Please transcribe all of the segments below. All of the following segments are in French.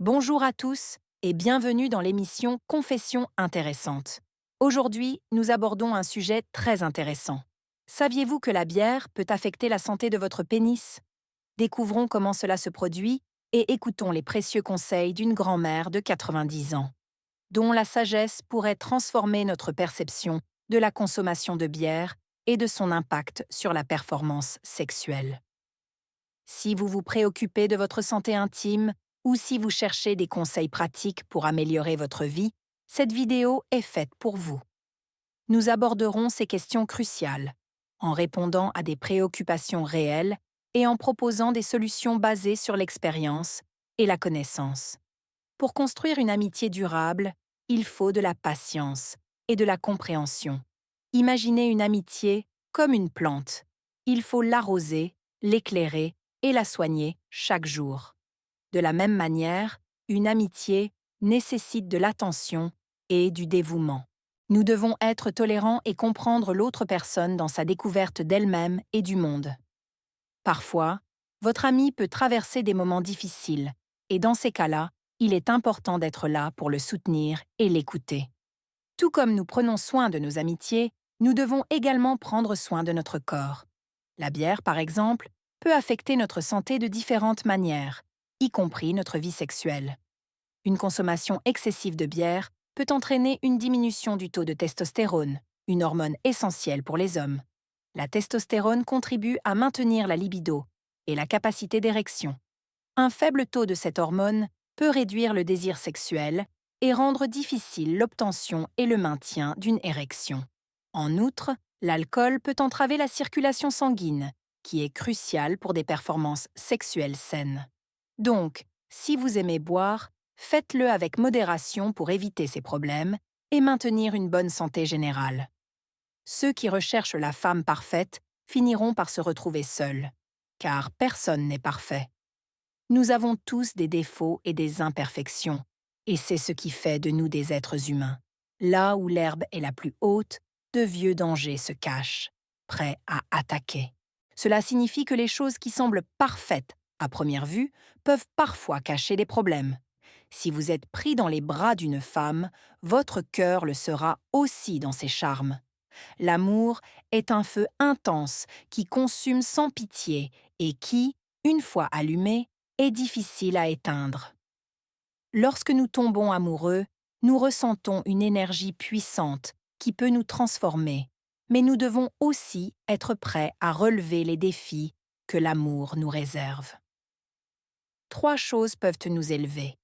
Bonjour à tous et bienvenue dans l'émission Confessions intéressantes. Aujourd'hui, nous abordons un sujet très intéressant. Saviez-vous que la bière peut affecter la santé de votre pénis? Découvrons comment cela se produit et écoutons les précieux conseils d'une grand-mère de 90 ans, dont la sagesse pourrait transformer notre perception de la consommation de bière et de son impact sur la performance sexuelle. Si vous vous préoccupez de votre santé intime ou si vous cherchez des conseils pratiques pour améliorer votre vie, cette vidéo est faite pour vous. Nous aborderons ces questions cruciales, en répondant à des préoccupations réelles et en proposant des solutions basées sur l'expérience et la connaissance. Pour construire une amitié durable, il faut de la patience et de la compréhension. Imaginez une amitié comme une plante. Il faut l'arroser, l'éclairer et la soigner chaque jour. De la même manière, une amitié nécessite de l'attention et du dévouement. Nous devons être tolérants et comprendre l'autre personne dans sa découverte d'elle-même et du monde. Parfois, votre ami peut traverser des moments difficiles, et dans ces cas-là, il est important d'être là pour le soutenir et l'écouter. Tout comme nous prenons soin de nos amitiés, nous devons également prendre soin de notre corps. La bière, par exemple, peut affecter notre santé de différentes manières, y compris notre vie sexuelle. Une consommation excessive de bière peut entraîner une diminution du taux de testostérone, une hormone essentielle pour les hommes. La testostérone contribue à maintenir la libido et la capacité d'érection. Un faible taux de cette hormone peut réduire le désir sexuel et rendre difficile l'obtention et le maintien d'une érection. En outre, l'alcool peut entraver la circulation sanguine, qui est cruciale pour des performances sexuelles saines. Donc, si vous aimez boire, faites-le avec modération pour éviter ces problèmes et maintenir une bonne santé générale. Ceux qui recherchent la femme parfaite finiront par se retrouver seuls, car personne n'est parfait. Nous avons tous des défauts et des imperfections, et c'est ce qui fait de nous des êtres humains. Là où l'herbe est la plus haute, de vieux dangers se cachent, prêts à attaquer. Cela signifie que les choses qui semblent parfaites à première vue peuvent parfois cacher des problèmes. Si vous êtes pris dans les bras d'une femme, votre cœur le sera aussi dans ses charmes. L'amour est un feu intense qui consume sans pitié et qui, une fois allumé, est difficile à éteindre. Lorsque nous tombons amoureux, nous ressentons une énergie puissante qui peut nous transformer, mais nous devons aussi être prêts à relever les défis que l'amour nous réserve. Trois choses peuvent nous élever: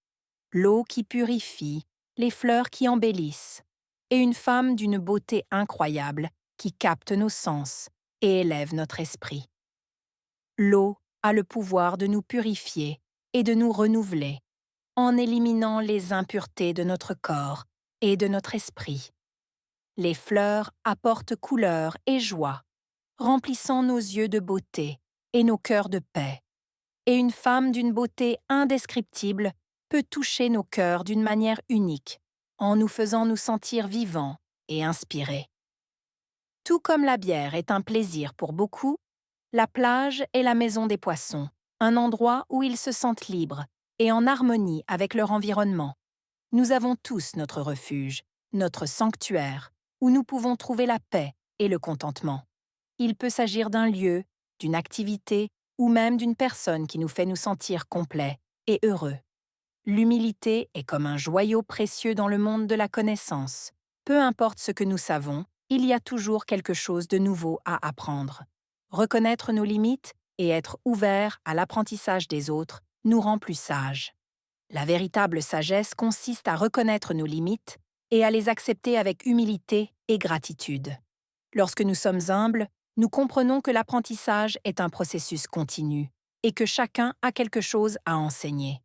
l'eau qui purifie, les fleurs qui embellissent, et une femme d'une beauté incroyable qui capte nos sens et élève notre esprit. L'eau a le pouvoir de nous purifier et de nous renouveler, en éliminant les impuretés de notre corps et de notre esprit. Les fleurs apportent couleur et joie, remplissant nos yeux de beauté et nos cœurs de paix. Et une femme d'une beauté indescriptible peut toucher nos cœurs d'une manière unique, en nous faisant nous sentir vivants et inspirés. Tout comme la bière est un plaisir pour beaucoup, la plage est la maison des poissons, un endroit où ils se sentent libres et en harmonie avec leur environnement. Nous avons tous notre refuge, notre sanctuaire, où nous pouvons trouver la paix et le contentement. Il peut s'agir d'un lieu, d'une activité ou même d'une personne qui nous fait nous sentir complets et heureux. L'humilité est comme un joyau précieux dans le monde de la connaissance. Peu importe ce que nous savons, il y a toujours quelque chose de nouveau à apprendre. Reconnaître nos limites et être ouvert à l'apprentissage des autres nous rend plus sages. La véritable sagesse consiste à reconnaître nos limites et à les accepter avec humilité et gratitude. Lorsque nous sommes humbles, nous comprenons que l'apprentissage est un processus continu et que chacun a quelque chose à enseigner.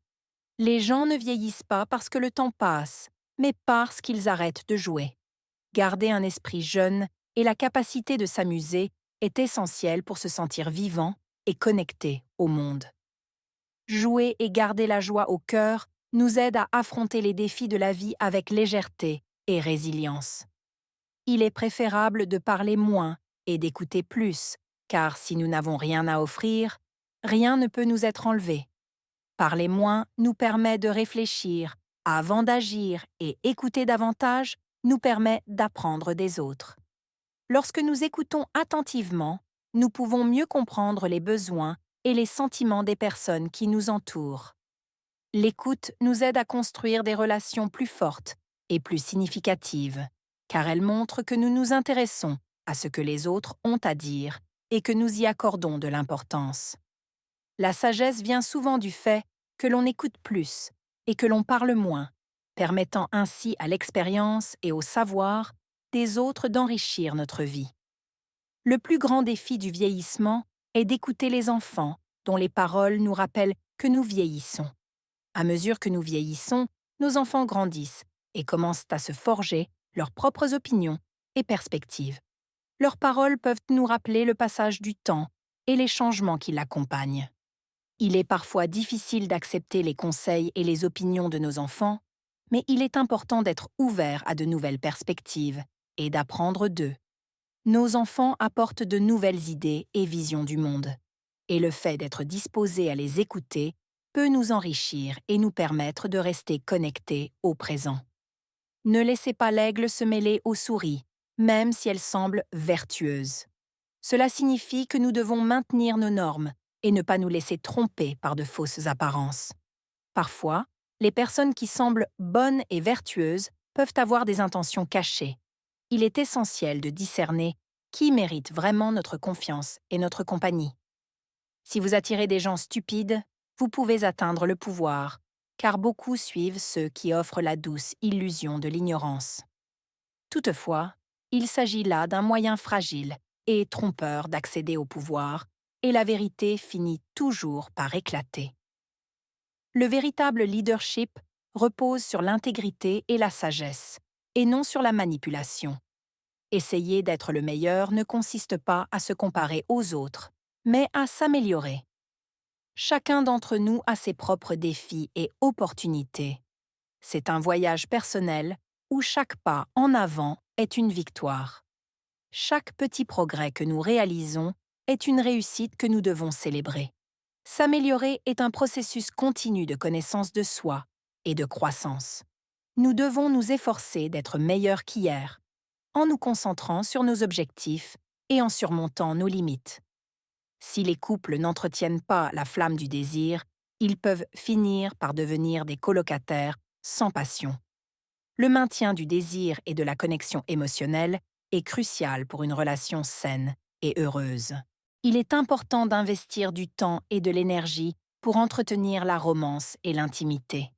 Les gens ne vieillissent pas parce que le temps passe, mais parce qu'ils arrêtent de jouer. Garder un esprit jeune et la capacité de s'amuser est essentiel pour se sentir vivant et connecté au monde. Jouer et garder la joie au cœur nous aide à affronter les défis de la vie avec légèreté et résilience. Il est préférable de parler moins et d'écouter plus, car si nous n'avons rien à offrir, rien ne peut nous être enlevé. Parler moins nous permet de réfléchir avant d'agir et écouter davantage nous permet d'apprendre des autres. Lorsque nous écoutons attentivement, nous pouvons mieux comprendre les besoins et les sentiments des personnes qui nous entourent. L'écoute nous aide à construire des relations plus fortes et plus significatives, car elle montre que nous nous intéressons à ce que les autres ont à dire et que nous y accordons de l'importance. La sagesse vient souvent du fait que l'on écoute plus et que l'on parle moins, permettant ainsi à l'expérience et au savoir des autres d'enrichir notre vie. Le plus grand défi du vieillissement est d'écouter les enfants, dont les paroles nous rappellent que nous vieillissons. À mesure que nous vieillissons, nos enfants grandissent et commencent à se forger leurs propres opinions et perspectives. Leurs paroles peuvent nous rappeler le passage du temps et les changements qui l'accompagnent. Il est parfois difficile d'accepter les conseils et les opinions de nos enfants, mais il est important d'être ouvert à de nouvelles perspectives et d'apprendre d'eux. Nos enfants apportent de nouvelles idées et visions du monde, et le fait d'être disposé à les écouter peut nous enrichir et nous permettre de rester connectés au présent. Ne laissez pas l'aigle se mêler aux souris, même si elles semblent vertueuses. Cela signifie que nous devons maintenir nos normes et ne pas nous laisser tromper par de fausses apparences. Parfois, les personnes qui semblent bonnes et vertueuses peuvent avoir des intentions cachées. Il est essentiel de discerner qui mérite vraiment notre confiance et notre compagnie. Si vous attirez des gens stupides, vous pouvez atteindre le pouvoir, car beaucoup suivent ceux qui offrent la douce illusion de l'ignorance. Toutefois, il s'agit là d'un moyen fragile et trompeur d'accéder au pouvoir, et la vérité finit toujours par éclater. Le véritable leadership repose sur l'intégrité et la sagesse, et non sur la manipulation. Essayer d'être le meilleur ne consiste pas à se comparer aux autres, mais à s'améliorer. Chacun d'entre nous a ses propres défis et opportunités. C'est un voyage personnel où chaque pas en avant est une victoire. Chaque petit progrès que nous réalisons est une réussite que nous devons célébrer. S'améliorer est un processus continu de connaissance de soi et de croissance. Nous devons nous efforcer d'être meilleurs qu'hier, en nous concentrant sur nos objectifs et en surmontant nos limites. Si les couples n'entretiennent pas la flamme du désir, ils peuvent finir par devenir des colocataires sans passion. Le maintien du désir et de la connexion émotionnelle est crucial pour une relation saine et heureuse. Il est important d'investir du temps et de l'énergie pour entretenir la romance et l'intimité.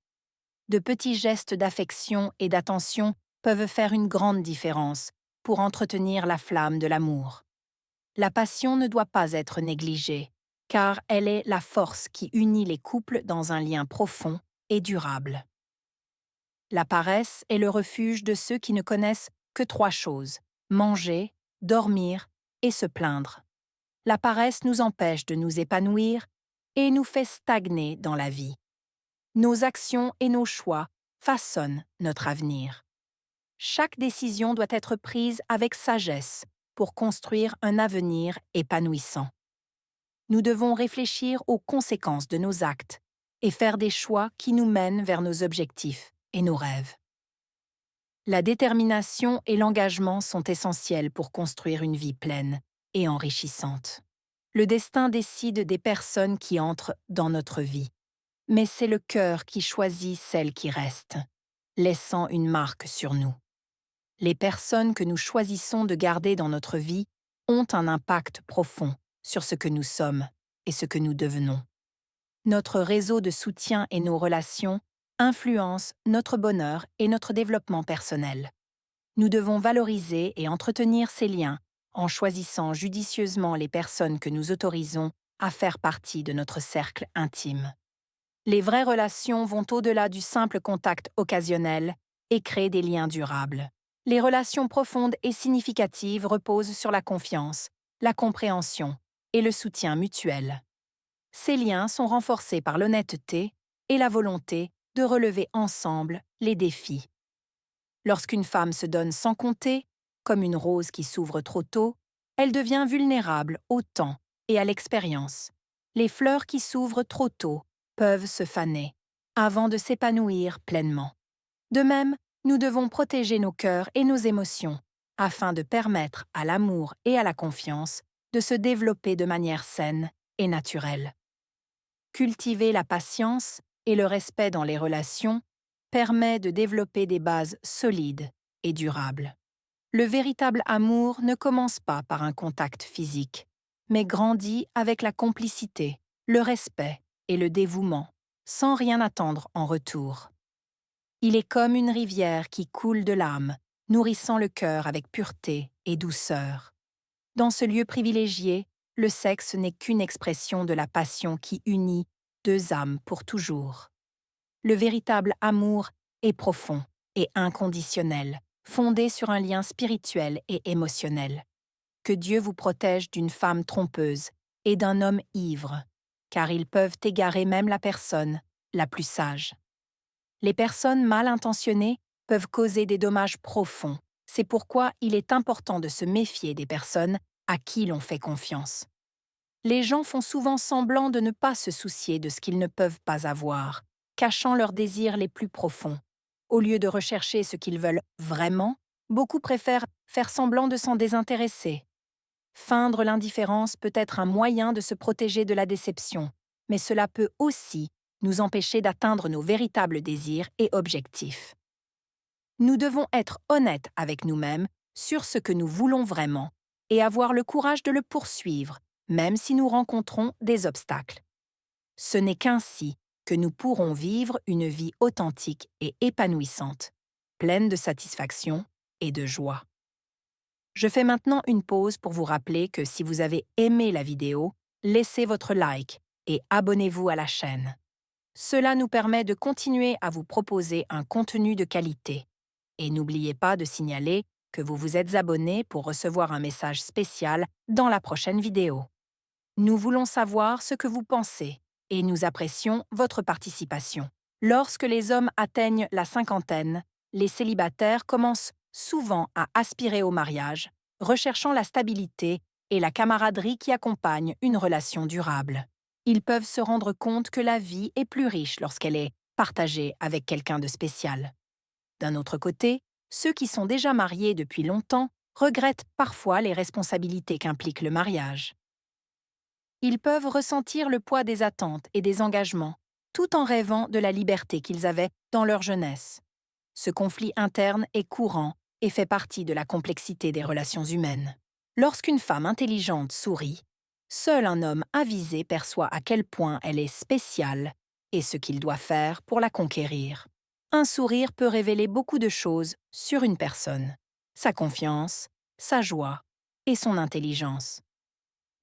De petits gestes d'affection et d'attention peuvent faire une grande différence pour entretenir la flamme de l'amour. La passion ne doit pas être négligée, car elle est la force qui unit les couples dans un lien profond et durable. La paresse est le refuge de ceux qui ne connaissent que trois choses: manger, dormir et se plaindre. La paresse nous empêche de nous épanouir et nous fait stagner dans la vie. Nos actions et nos choix façonnent notre avenir. Chaque décision doit être prise avec sagesse pour construire un avenir épanouissant. Nous devons réfléchir aux conséquences de nos actes et faire des choix qui nous mènent vers nos objectifs et nos rêves. La détermination et l'engagement sont essentiels pour construire une vie pleine et enrichissante. Le destin décide des personnes qui entrent dans notre vie, mais c'est le cœur qui choisit celles qui restent, laissant une marque sur nous. Les personnes que nous choisissons de garder dans notre vie ont un impact profond sur ce que nous sommes et ce que nous devenons. Notre réseau de soutien et nos relations influencent notre bonheur et notre développement personnel. Nous devons valoriser et entretenir ces liens en choisissant judicieusement les personnes que nous autorisons à faire partie de notre cercle intime. Les vraies relations vont au-delà du simple contact occasionnel et créent des liens durables. Les relations profondes et significatives reposent sur la confiance, la compréhension et le soutien mutuel. Ces liens sont renforcés par l'honnêteté et la volonté de relever ensemble les défis. Lorsqu'une femme se donne sans compter, comme une rose qui s'ouvre trop tôt, elle devient vulnérable au temps et à l'expérience. Les fleurs qui s'ouvrent trop tôt peuvent se faner avant de s'épanouir pleinement. De même, nous devons protéger nos cœurs et nos émotions afin de permettre à l'amour et à la confiance de se développer de manière saine et naturelle. Cultiver la patience et le respect dans les relations permet de développer des bases solides et durables. Le véritable amour ne commence pas par un contact physique, mais grandit avec la complicité, le respect et le dévouement, sans rien attendre en retour. Il est comme une rivière qui coule de l'âme, nourrissant le cœur avec pureté et douceur. Dans ce lieu privilégié, le sexe n'est qu'une expression de la passion qui unit deux âmes pour toujours. Le véritable amour est profond et inconditionnel, fondé sur un lien spirituel et émotionnel. Que Dieu vous protège d'une femme trompeuse et d'un homme ivre, car ils peuvent égarer même la personne la plus sage. Les personnes mal intentionnées peuvent causer des dommages profonds. C'est pourquoi il est important de se méfier des personnes à qui l'on fait confiance. Les gens font souvent semblant de ne pas se soucier de ce qu'ils ne peuvent pas avoir, cachant leurs désirs les plus profonds. Au lieu de rechercher ce qu'ils veulent vraiment, beaucoup préfèrent faire semblant de s'en désintéresser. Feindre l'indifférence peut être un moyen de se protéger de la déception, mais cela peut aussi nous empêcher d'atteindre nos véritables désirs et objectifs. Nous devons être honnêtes avec nous-mêmes sur ce que nous voulons vraiment et avoir le courage de le poursuivre, même si nous rencontrons des obstacles. Ce n'est qu'ainsi que nous pourrons vivre une vie authentique et épanouissante, pleine de satisfaction et de joie. Je fais maintenant une pause pour vous rappeler que si vous avez aimé la vidéo, laissez votre like et abonnez-vous à la chaîne. Cela nous permet de continuer à vous proposer un contenu de qualité. Et n'oubliez pas de signaler que vous vous êtes abonné pour recevoir un message spécial dans la prochaine vidéo. Nous voulons savoir ce que vous pensez et nous apprécions votre participation. Lorsque les hommes atteignent la cinquantaine, les célibataires commencent souvent à aspirer au mariage, recherchant la stabilité et la camaraderie qui accompagnent une relation durable. Ils peuvent se rendre compte que la vie est plus riche lorsqu'elle est partagée avec quelqu'un de spécial. D'un autre côté, ceux qui sont déjà mariés depuis longtemps regrettent parfois les responsabilités qu'implique le mariage. Ils peuvent ressentir le poids des attentes et des engagements, tout en rêvant de la liberté qu'ils avaient dans leur jeunesse. Ce conflit interne est courant et fait partie de la complexité des relations humaines. Lorsqu'une femme intelligente sourit, seul un homme avisé perçoit à quel point elle est spéciale et ce qu'il doit faire pour la conquérir. Un sourire peut révéler beaucoup de choses sur une personne, sa confiance, sa joie et son intelligence.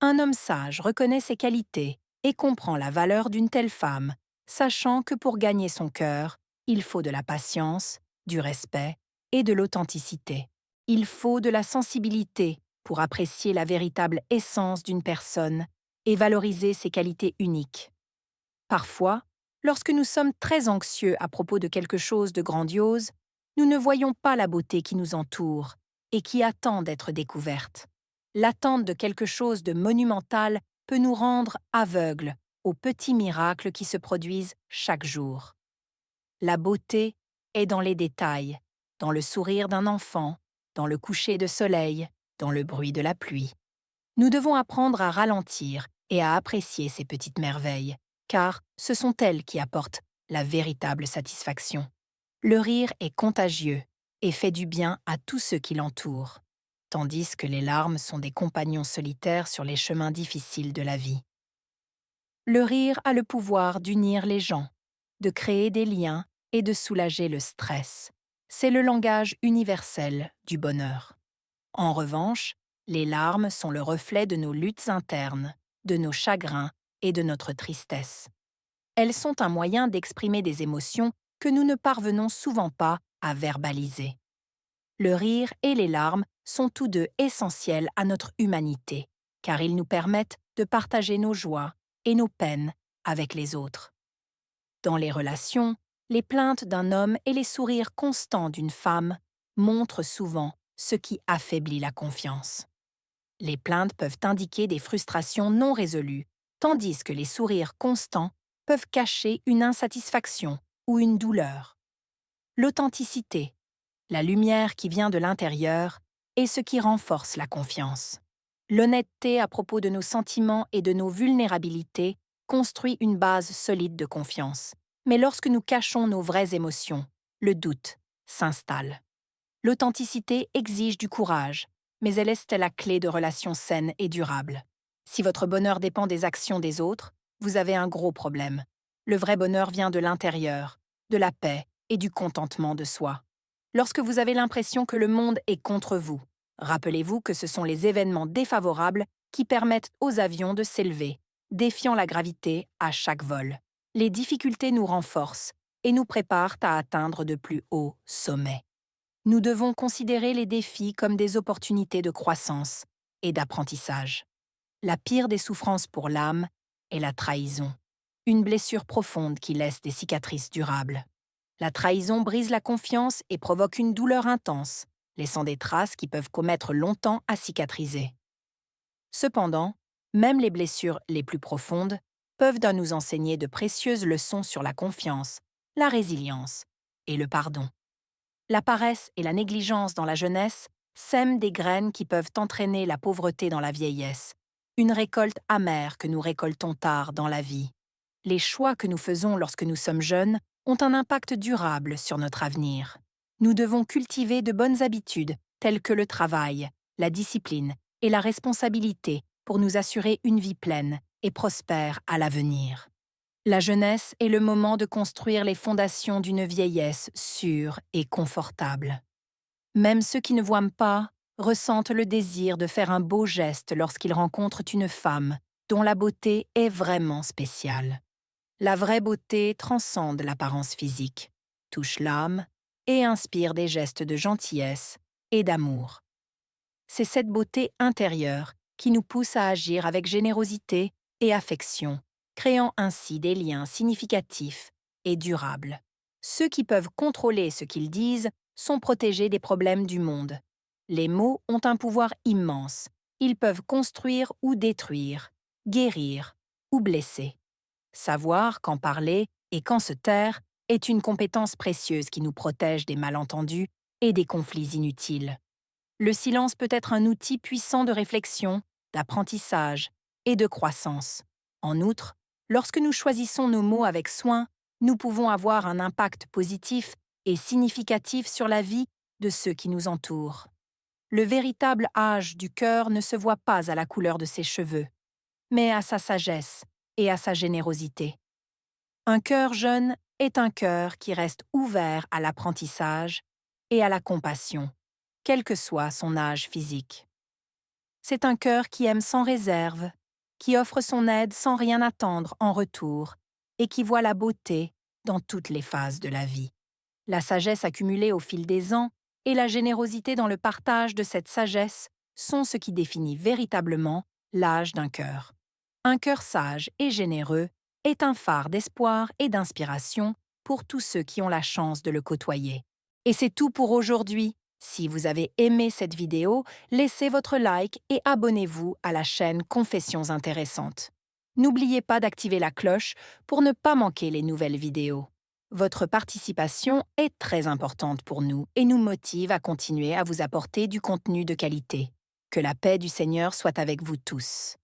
Un homme sage reconnaît ses qualités et comprend la valeur d'une telle femme, sachant que pour gagner son cœur, il faut de la patience, du respect et de l'authenticité. Il faut de la sensibilité pour apprécier la véritable essence d'une personne et valoriser ses qualités uniques. Parfois, lorsque nous sommes très anxieux à propos de quelque chose de grandiose, nous ne voyons pas la beauté qui nous entoure et qui attend d'être découverte. L'attente de quelque chose de monumental peut nous rendre aveugles aux petits miracles qui se produisent chaque jour. La beauté est dans les détails, dans le sourire d'un enfant, dans le coucher de soleil, dans le bruit de la pluie. Nous devons apprendre à ralentir et à apprécier ces petites merveilles, car ce sont elles qui apportent la véritable satisfaction. Le rire est contagieux et fait du bien à tous ceux qui l'entourent, tandis que les larmes sont des compagnons solitaires sur les chemins difficiles de la vie. Le rire a le pouvoir d'unir les gens, de créer des liens et de soulager le stress. C'est le langage universel du bonheur. En revanche, les larmes sont le reflet de nos luttes internes, de nos chagrins et de notre tristesse. Elles sont un moyen d'exprimer des émotions que nous ne parvenons souvent pas à verbaliser. Le rire et les larmes sont tous deux essentiels à notre humanité, car ils nous permettent de partager nos joies et nos peines avec les autres. Dans les relations, les plaintes d'un homme et les sourires constants d'une femme montrent souvent ce qui affaiblit la confiance. Les plaintes peuvent indiquer des frustrations non résolues, tandis que les sourires constants peuvent cacher une insatisfaction ou une douleur. L'authenticité, la lumière qui vient de l'intérieur, est ce qui renforce la confiance. L'honnêteté à propos de nos sentiments et de nos vulnérabilités construit une base solide de confiance. Mais lorsque nous cachons nos vraies émotions, le doute s'installe. L'authenticité exige du courage, mais elle est la clé de relations saines et durables. Si votre bonheur dépend des actions des autres, vous avez un gros problème. Le vrai bonheur vient de l'intérieur, de la paix et du contentement de soi. Lorsque vous avez l'impression que le monde est contre vous, rappelez-vous que ce sont les événements défavorables qui permettent aux avions de s'élever, défiant la gravité à chaque vol. Les difficultés nous renforcent et nous préparent à atteindre de plus hauts sommets. Nous devons considérer les défis comme des opportunités de croissance et d'apprentissage. La pire des souffrances pour l'âme est la trahison, une blessure profonde qui laisse des cicatrices durables. La trahison brise la confiance et provoque une douleur intense, laissant des traces qui peuvent commettre longtemps à cicatriser. Cependant, même les blessures les plus profondes peuvent nous enseigner de précieuses leçons sur la confiance, la résilience et le pardon. La paresse et la négligence dans la jeunesse sèment des graines qui peuvent entraîner la pauvreté dans la vieillesse, une récolte amère que nous récoltons tard dans la vie. Les choix que nous faisons lorsque nous sommes jeunes ont un impact durable sur notre avenir. Nous devons cultiver de bonnes habitudes telles que le travail, la discipline et la responsabilité pour nous assurer une vie pleine et prospère à l'avenir. La jeunesse est le moment de construire les fondations d'une vieillesse sûre et confortable. Même ceux qui ne voient pas ressentent le désir de faire un beau geste lorsqu'ils rencontrent une femme dont la beauté est vraiment spéciale. La vraie beauté transcende l'apparence physique, touche l'âme et inspire des gestes de gentillesse et d'amour. C'est cette beauté intérieure qui nous pousse à agir avec générosité et affection, créant ainsi des liens significatifs et durables. Ceux qui peuvent contrôler ce qu'ils disent sont protégés des problèmes du monde. Les mots ont un pouvoir immense. Ils peuvent construire ou détruire, guérir ou blesser. Savoir quand parler et quand se taire est une compétence précieuse qui nous protège des malentendus et des conflits inutiles. Le silence peut être un outil puissant de réflexion, d'apprentissage et de croissance. En outre, lorsque nous choisissons nos mots avec soin, nous pouvons avoir un impact positif et significatif sur la vie de ceux qui nous entourent. Le véritable âge du cœur ne se voit pas à la couleur de ses cheveux, mais à sa sagesse et à sa générosité. Un cœur jeune est un cœur qui reste ouvert à l'apprentissage et à la compassion, quel que soit son âge physique. C'est un cœur qui aime sans réserve, qui offre son aide sans rien attendre en retour et qui voit la beauté dans toutes les phases de la vie. La sagesse accumulée au fil des ans et la générosité dans le partage de cette sagesse sont ce qui définit véritablement l'âge d'un cœur. Un cœur sage et généreux est un phare d'espoir et d'inspiration pour tous ceux qui ont la chance de le côtoyer. Et c'est tout pour aujourd'hui. Si vous avez aimé cette vidéo, laissez votre like et abonnez-vous à la chaîne Confessions intéressantes. N'oubliez pas d'activer la cloche pour ne pas manquer les nouvelles vidéos. Votre participation est très importante pour nous et nous motive à continuer à vous apporter du contenu de qualité. Que la paix du Seigneur soit avec vous tous.